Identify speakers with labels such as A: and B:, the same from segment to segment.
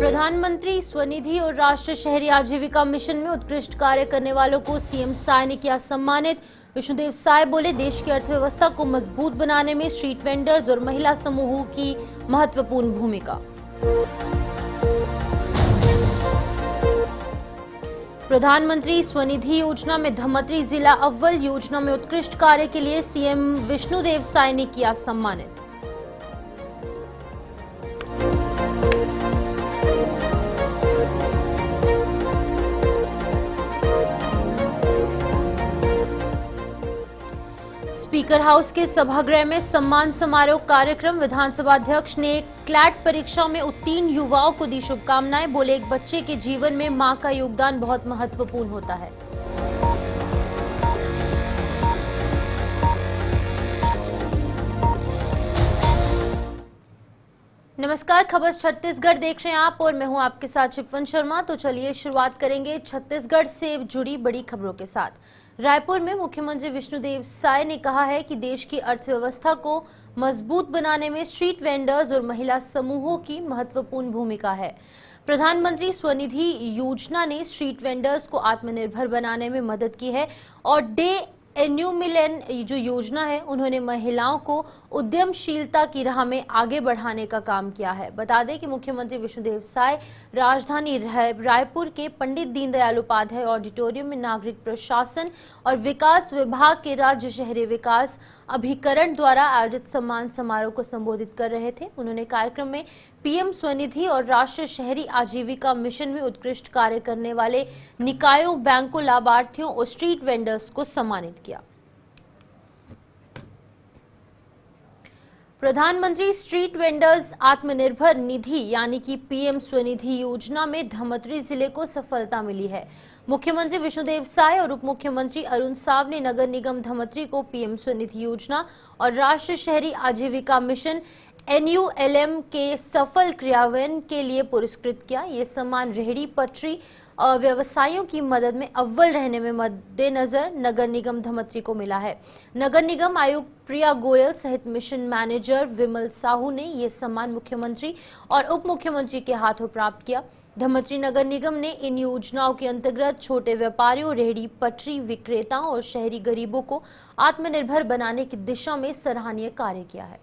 A: प्रधानमंत्री स्वनिधि और राष्ट्रीय शहरी आजीविका मिशन में उत्कृष्ट कार्य करने वालों को सीएम साय ने किया सम्मानित। विष्णुदेव साय बोले, देश की अर्थव्यवस्था को मजबूत बनाने में स्ट्रीट वेंडर्स और महिला समूहों की महत्वपूर्ण भूमिका। प्रधानमंत्री स्वनिधि योजना में धमतरी जिला अव्वल। योजना में उत्कृष्ट कार्य के लिए सीएम विष्णुदेव साय ने किया सम्मानित। स्पीकर हाउस के सभागृह में सम्मान समारोह कार्यक्रम। विधानसभा अध्यक्ष ने क्लैट परीक्षा में उत्तीर्ण युवाओं को दी शुभकामनाएं। बोले, एक बच्चे के जीवन में मां का योगदान बहुत महत्वपूर्ण होता है। नमस्कार, खबर छत्तीसगढ़ देख रहे हैं आप और मैं हूं आपके साथ शिफन शर्मा। तो चलिए शुरुआत करेंगे छत्तीसगढ़ से जुड़ी बड़ी खबरों के साथ। रायपुर में मुख्यमंत्री विष्णुदेव साय ने कहा है कि देश की अर्थव्यवस्था को मजबूत बनाने में स्ट्रीट वेंडर्स और महिला समूहों की महत्वपूर्ण भूमिका है। प्रधानमंत्री स्वनिधि योजना ने स्ट्रीट वेंडर्स को आत्मनिर्भर बनाने में मदद की है और डे एन्यूमिलेन जो योजना है उन्होंने महिलाओं को उद्यमशीलता की राह में आगे बढ़ाने का काम किया है। बता दें कि मुख्यमंत्री विष्णुदेव साय राजधानी रायपुर के पंडित दीनदयाल उपाध्याय ऑडिटोरियम में नागरिक प्रशासन और विकास विभाग के राज्य शहरी विकास अभिकरण द्वारा आयोजित सम्मान समारोह को संबोधित कर रहे थे। उन्होंने कार्यक्रम में पीएम स्वनिधि और राष्ट्रीय शहरी आजीविका मिशन में उत्कृष्ट कार्य करने वाले निकायों, बैंकों, लाभार्थियों और स्ट्रीट वेंडर्स को सम्मानित किया। प्रधानमंत्री स्ट्रीट वेंडर्स आत्मनिर्भर निधि यानी कि पीएम स्वनिधि योजना में धमतरी जिले को सफलता मिली है। मुख्यमंत्री विष्णुदेव साय और उप मुख्यमंत्री अरुण साव ने नगर निगम धमतरी को पीएम स्वनिधि योजना और राष्ट्रीय शहरी आजीविका मिशन NULM के सफल क्रियान्वयन के लिए पुरस्कृत किया। ये सम्मान रेहड़ी पटरी व्यवसायियों की मदद में अव्वल रहने में मद्देनजर नगर निगम धमतरी को मिला है। नगर निगम आयुक्त प्रिया गोयल सहित मिशन मैनेजर विमल साहू ने ये सम्मान मुख्यमंत्री और उप मुख्यमंत्री के हाथों प्राप्त किया। धमतरी नगर निगम ने इन योजनाओं के अंतर्गत छोटे व्यापारियों, रेहड़ी पटरी विक्रेताओं और शहरी गरीबों को आत्मनिर्भर बनाने की दिशा में सराहनीय कार्य किया है।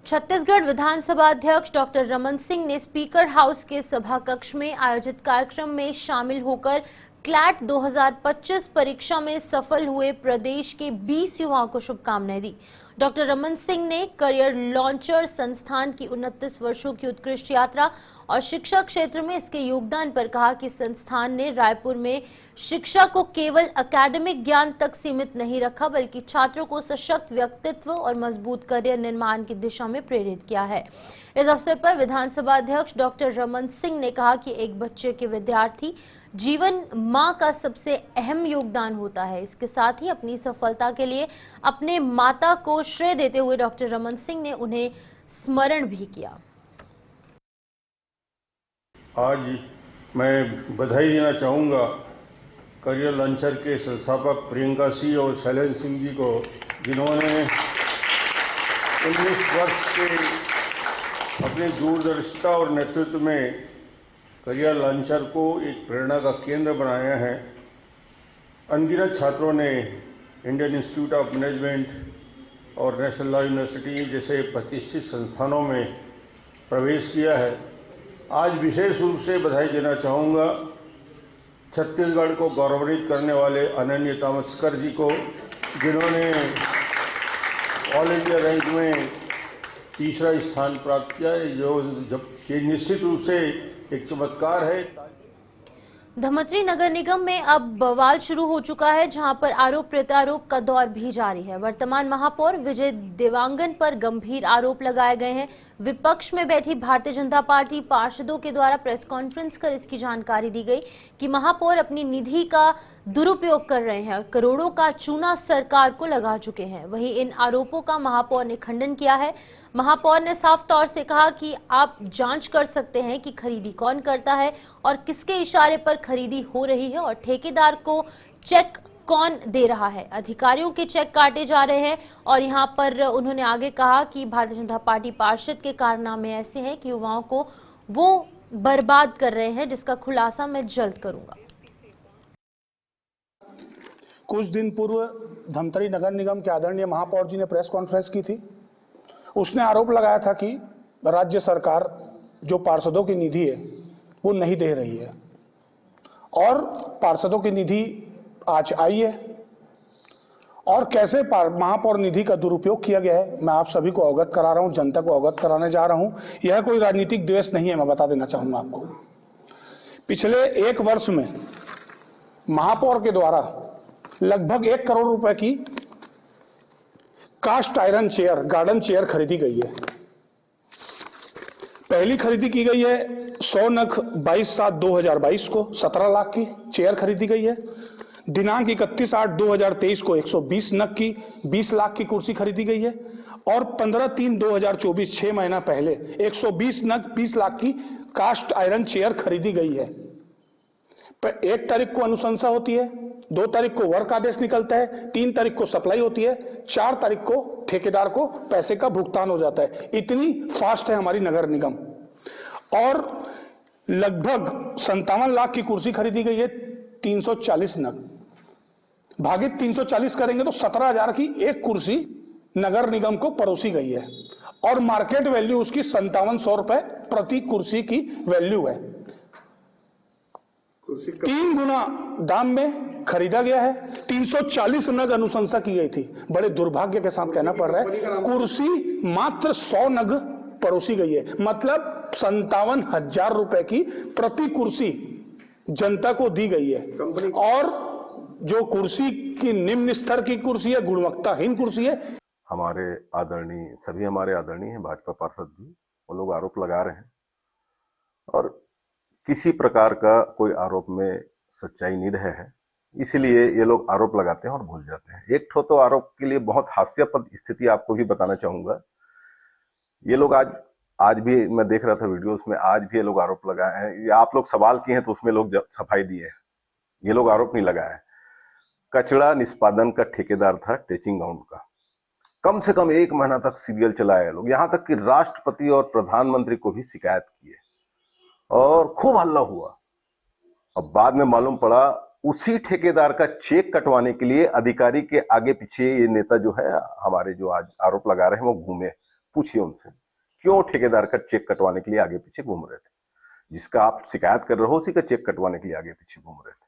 A: छत्तीसगढ़ विधानसभा अध्यक्ष डॉक्टर रमन सिंह ने स्पीकर हाउस के सभा कक्ष में आयोजित कार्यक्रम में शामिल होकर क्लैट 2025 परीक्षा में सफल हुए प्रदेश के 20 युवाओं को शुभकामनाएं दी। डॉक्टर रमन सिंह ने करियर लॉन्चर संस्थान की 29 वर्षों की उत्कृष्ट यात्रा और शिक्षा क्षेत्र में इसके योगदान पर कहा कि संस्थान ने रायपुर में शिक्षा को केवल एकेडमिक ज्ञान तक सीमित नहीं रखा बल्कि छात्रों को सशक्त व्यक्तित्व और मजबूत करियर निर्माण की दिशा में प्रेरित किया है। इस अवसर पर विधानसभा अध्यक्ष डॉक्टर रमन सिंह ने कहा कि एक बच्चे के विद्यार्थी जीवन मां का सबसे अहम योगदान होता है। इसके साथ ही अपनी सफलता के लिए अपने माता को श्रेय देते हुए डॉक्टर रमन सिंह ने उन्हें स्मरण भी किया।
B: आज मैं बधाई देना चाहूँगा करियर लॉन्चर के संस्थापक प्रियंका सिंह और शैलेंद्र सिंह जी को, जिन्होंने 19 वर्ष के अपनी दूरदर्शिता और नेतृत्व में करियर लॉन्चर को एक प्रेरणा का केंद्र बनाया है। अनगिनत छात्रों ने इंडियन इंस्टीट्यूट ऑफ मैनेजमेंट और नेशनल लॉ यूनिवर्सिटी जैसे प्रतिष्ठित संस्थानों में प्रवेश किया है। आज विशेष रूप से बधाई देना चाहूँगा छत्तीसगढ़ को गौरवान्वित करने वाले अनन्य तामस्कर जी को, जिन्होंने ऑल इंडिया रैंक में तीसरा स्थान प्राप्त किया है, ये निश्चित रूप से एक चमत्कार है।
A: धमतरी नगर निगम में अब बवाल शुरू हो चुका है, जहां पर आरोप प्रत्यारोप का दौर भी जारी है। वर्तमान महापौर विजय देवांगन पर गंभीर आरोप लगाए गए हैं। विपक्ष में बैठी भारतीय जनता पार्टी पार्षदों के द्वारा प्रेस कॉन्फ्रेंस कर इसकी जानकारी दी गई कि महापौर अपनी निधि का दुरुपयोग कर रहे हैं और करोड़ों का चूना सरकार को लगा चुके हैं। वहीं इन आरोपों का महापौर ने खंडन किया है। महापौर ने साफ तौर से कहा कि आप जांच कर सकते हैं कि खरीदी कौन करता है और किसके इशारे पर खरीदी हो रही है और ठेकेदार को चेक कौन दे रहा है। अधिकारियों के चेक काटे जा रहे हैं और यहाँ पर उन्होंने आगे कहा कि भारतीय जनता पार्टी पार्षद के कारनामे ऐसे हैं कि युवाओं को वो बर्बाद कर रहे हैं, जिसका खुलासा मैं जल्द करूंगा।
C: कुछ दिन पूर्व धमतरी नगर निगम के आदरणीय महापौर जी ने प्रेस कॉन्फ्रेंस की थी। उसने आरोप लगाया था कि राज्य सरकार जो पार्षदों की निधि है वो नहीं दे रही है और पार्षदों की निधि आज आई है और कैसे महापौर निधि का दुरुपयोग किया गया है मैं आप सभी को अवगत करा रहा हूं, जनता को अवगत कराने जा रहा हूं। यह कोई राजनीतिक द्वेष नहीं है, मैं बता देना चाहूंगा आपको। पिछले 1 वर्ष में महापौर के द्वारा लगभग 1 करोड़ रुपए की cast iron chair, garden chair खरीदी गई है। पहली खरीदी की गई है 100 नग 22/7/2022 को 17 लाख की चेयर खरीदी गई है। दिनांक 31/8/2023 को 120 नग की 20 लाख की कुर्सी खरीदी गई है और 15/3/2024 6 महीना पहले 120 नग 20 लाख की कास्ट आयरन चेयर खरीदी गई है। 1 तारीख को अनुशंसा होती है, 2 तारीख को वर्क आदेश निकलता है, 3 तारीख को सप्लाई होती है, 4 तारीख को ठेकेदार को पैसे का भुगतान हो जाता है। इतनी फास्ट है हमारी नगर निगम। और लगभग 57 लाख की कुर्सी खरीदी गई है 340 नग, भागित 340 करेंगे तो 17,000 की एक कुर्सी नगर निगम को परोसी गई है और मार्केट वैल्यू उसकी 5700 रुपए प्रति कुर्सी की वैल्यू है। 3 गुना दाम में खरीदा गया है। 340 नग अनुशंसा की गई थी। बड़े दुर्भाग्य के साथ कहना पड़ रहा है कुर्सी मात्र 100 नग परोसी गई है, मतलब 57,000 रुपए की प्रति कुर्सी जनता को दी गई है। और जो कुर्सी की निम्न स्तर की कुर्सी है, गुणवत्ताहीन कुर्सी है।
D: हमारे आदरणीय हैं भाजपा पार्षद जी, वो लोग आरोप लगा रहे हैं और किसी प्रकार का कोई आरोप में सच्चाई नहीं रहे है, इसीलिए ये लोग आरोप लगाते हैं और भूल जाते हैं। एक तो आरोप के लिए बहुत हास्यास्पद स्थिति आपको भी बताना चाहूंगा। ये लोग आज भी मैं देख रहा था वीडियोस में, आज भी ये लोग आरोप लगाए हैं। आप लोग सवाल किए हैं तो उसमें लोग सफाई दिए हैं, ये लोग आरोप नहीं लगाए। कचरा निष्पादन का ठेकेदार था टेचिंग ग्राउंड का, कम से कम 1 महीना तक सीरियल चलाए लोग, यहां तक कि राष्ट्रपति और प्रधानमंत्री को भी शिकायत किए और खूब हल्ला हुआ। अब बाद में मालूम पड़ा उसी ठेकेदार का चेक कटवाने के लिए अधिकारी के आगे पीछे ये नेता जो है, हमारे जो आज आरोप लगा रहे हैं, वो घूमे। पूछिए उनसे क्यों ठेकेदार का चेक कटवाने के लिए आगे पीछे घूम रहे थे। जिसका आप शिकायत कर रहे हो उसी का चेक कटवाने के लिए आगे पीछे घूम रहे थे।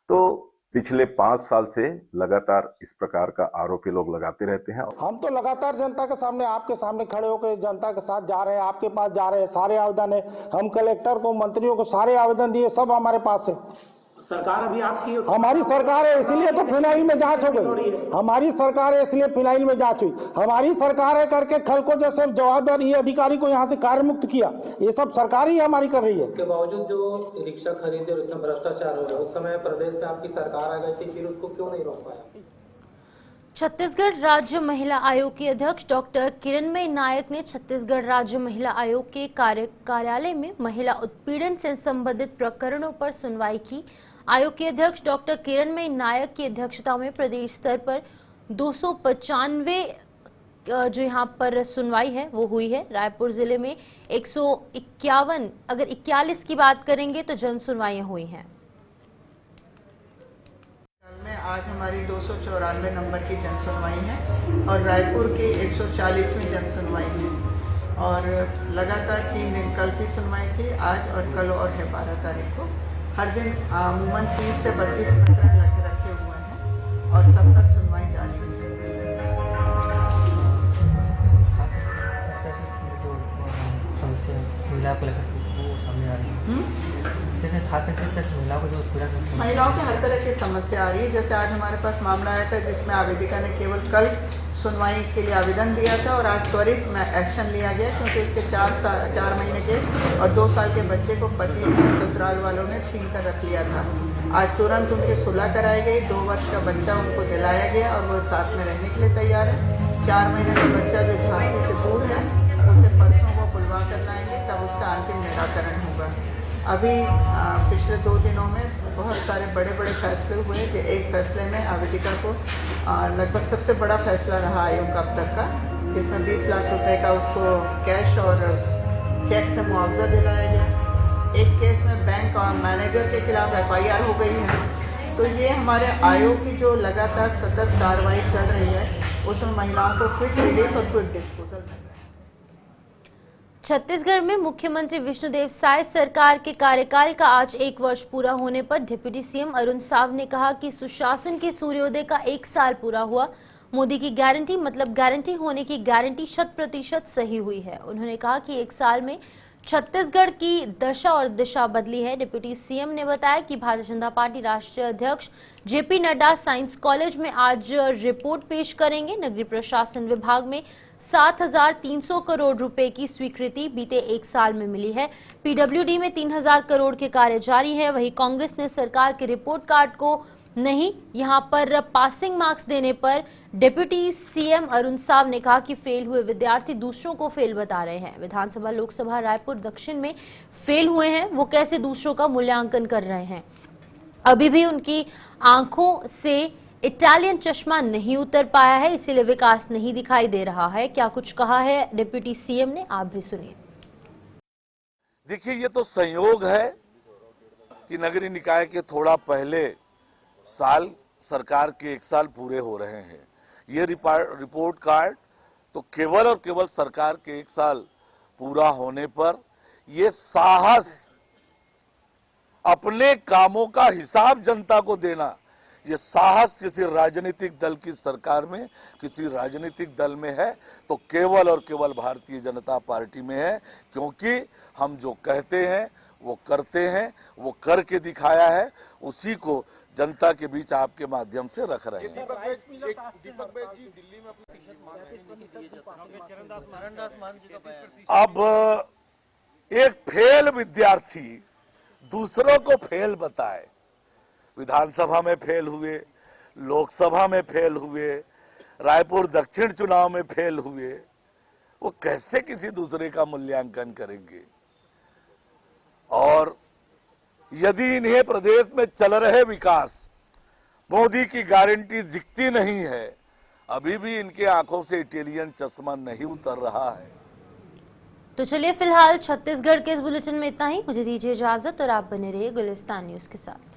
D: तो पिछले 5 साल से लगातार इस प्रकार का आरोप ये लोग लगाते रहते हैं।
C: हम तो लगातार जनता के सामने, आपके सामने खड़े होकर जनता के साथ जा रहे हैं, आपके पास जा रहे हैं। सारे आवेदन है, हम कलेक्टर को, मंत्रियों को सारे आवेदन दिए, सब हमारे पास है।
E: सरकार अभी आपकी,
C: हमारी सरकार है इसलिए तो फिनाइल में जांच हो गई। हमारी सरकार है इसलिए फिनाइल में जांच हुई। हमारी सरकार है करके खलको जैसे जवाबदार ये अधिकारी को यहाँ से कार्य मुक्त किया, ये सब सरकार ही हमारी कर रही है।
E: उसके बावजूद जो रिक्शा खरीदे और उसमें भ्रष्टाचार हो रहा है, उस समय प्रदेश में आपकी सरकार आ गई थी, फिर उसको क्यों नहीं रोक पाया?
A: छत्तीसगढ़ राज्य महिला आयोग की अध्यक्ष डॉक्टर किरणमयी नायक ने छत्तीसगढ़ राज्य महिला आयोग के कार्यालय में महिला उत्पीड़न से संबंधित प्रकरणों पर सुनवाई की। आयोग की अध्यक्ष डॉक्टर किरणमयी नायक की अध्यक्षता में प्रदेश स्तर पर 295 जो यहाँ पर सुनवाई है वो हुई है। रायपुर जिले में 151, अगर 41 की बात करेंगे तो जन सुनवाइयां हुई हैं।
F: आज हमारी 294 नंबर की जन सुनवाई है और रायपुर के 140वें जन सुनवाई है और लगातार 3 दिन कल की सुनवाई थी, आज और कल और है 12 तारीख को। हर दिन अमूमन 30 से 32 प्रकरण रखे हुए हैं और सब पर सुनवाई जारी है। महिलाओं की हर तरह की समस्या आ रही है। जैसे आज हमारे पास मामला आया था जिसमें आवेदिका ने केवल कल सुनवाई के लिए आवेदन दिया था और आज त्वरित में एक्शन लिया गया क्योंकि उसके 4 महीने के और 2 साल के बच्चे को पति के ससुराल वालों ने छीन कर रख लिया था। आज तुरंत उनकी सुलह कराई गई, 2 वर्ष का बच्चा उनको दिलाया गया और वो साथ में रहने के लिए तैयार है। 4 महीने का बच्चा जो झांसी से दूर है उसे परसों वो बुलवा कर लाएंगे, तब उसका अंतिम निराकरण होगा। अभी पिछले 2 दिनों में बहुत सारे बड़े बड़े फैसले हुए कि एक फैसले में आवेदिका को लगभग सबसे बड़ा फैसला रहा आयोग का अब तक का, जिसमें 20 लाख रुपए का उसको कैश और चेक से मुआवजा दिलाया गया। एक केस में बैंक और मैनेजर के खिलाफ FIR हो गई है। तो ये हमारे आयोग की जो लगातार सतत कार्रवाई चल रही है, उसमें महिलाओं को क्विक रिलीफ और क्विक डिस्पोजल मिल रहा है।
A: छत्तीसगढ़ में मुख्यमंत्री विष्णुदेव साय सरकार के कार्यकाल का आज 1 वर्ष पूरा होने पर डिप्टी सीएम अरुण साव ने कहा कि सुशासन के सूर्योदय का 1 साल पूरा हुआ। मोदी की गारंटी मतलब गारंटी होने की गारंटी 100% सही हुई है। उन्होंने कहा कि 1 साल में छत्तीसगढ़ की दशा और दिशा बदली है। डिप्टी सीएम ने बताया कि भारतीय जनता पार्टी राष्ट्रीय अध्यक्ष जेपी नड्डा साइंस कॉलेज में आज रिपोर्ट पेश करेंगे। नगरीय प्रशासन विभाग में 7,300 करोड़ रुपए की स्वीकृति बीते 1 साल में मिली है। पीडब्ल्यूडी में 3,000 करोड़ के कार्य जारी है। वहीं कांग्रेस ने सरकार के रिपोर्ट कार्ड को नहीं, यहां पर पासिंग मार्क्स देने पर डिप्टी सीएम अरुण साव ने कहा कि फेल हुए विद्यार्थी दूसरों को फेल बता रहे हैं। विधानसभा लोकसभा रायपुर दक्षिण में फेल हुए हैं, वो कैसे दूसरों का मूल्यांकन कर रहे हैं। अभी भी उनकी आंखों से इटालियन चश्मा नहीं उतर पाया है, इसीलिए विकास नहीं दिखाई दे रहा है। क्या कुछ कहा है डिप्टी सीएम ने, आप भी सुनिए।
G: देखिए, ये तो संयोग है कि नगरीय निकाय के थोड़ा पहले साल सरकार के 1 साल पूरे हो रहे हैं। ये रिपोर्ट कार्ड तो केवल और केवल सरकार के 1 साल पूरा होने पर ये साहस, अपने कामों का हिसाब जनता को देना, ये साहस किसी राजनीतिक दल की सरकार में, किसी राजनीतिक दल में है तो केवल और केवल भारतीय जनता पार्टी में है। क्योंकि हम जो कहते हैं वो करते हैं, वो करके दिखाया है, उसी को जनता के बीच आपके माध्यम से रख रहे हैं। अब एक फेल विद्यार्थी दूसरों को फेल बताए, विधानसभा में फेल हुए, लोकसभा में फेल हुए, रायपुर दक्षिण चुनाव में फेल हुए, वो कैसे किसी दूसरे का मूल्यांकन करेंगे। और यदि इन्हें प्रदेश में चल रहे विकास, मोदी की गारंटी दिखती नहीं है, अभी भी इनके आंखों से इटालियन चश्मा नहीं उतर रहा है।
A: तो चलिए फिलहाल छत्तीसगढ़ के इस बुलेटिन में इतना ही। मुझे दीजिए इजाजत और आप बने रहिए गुलिस्तान न्यूज के साथ।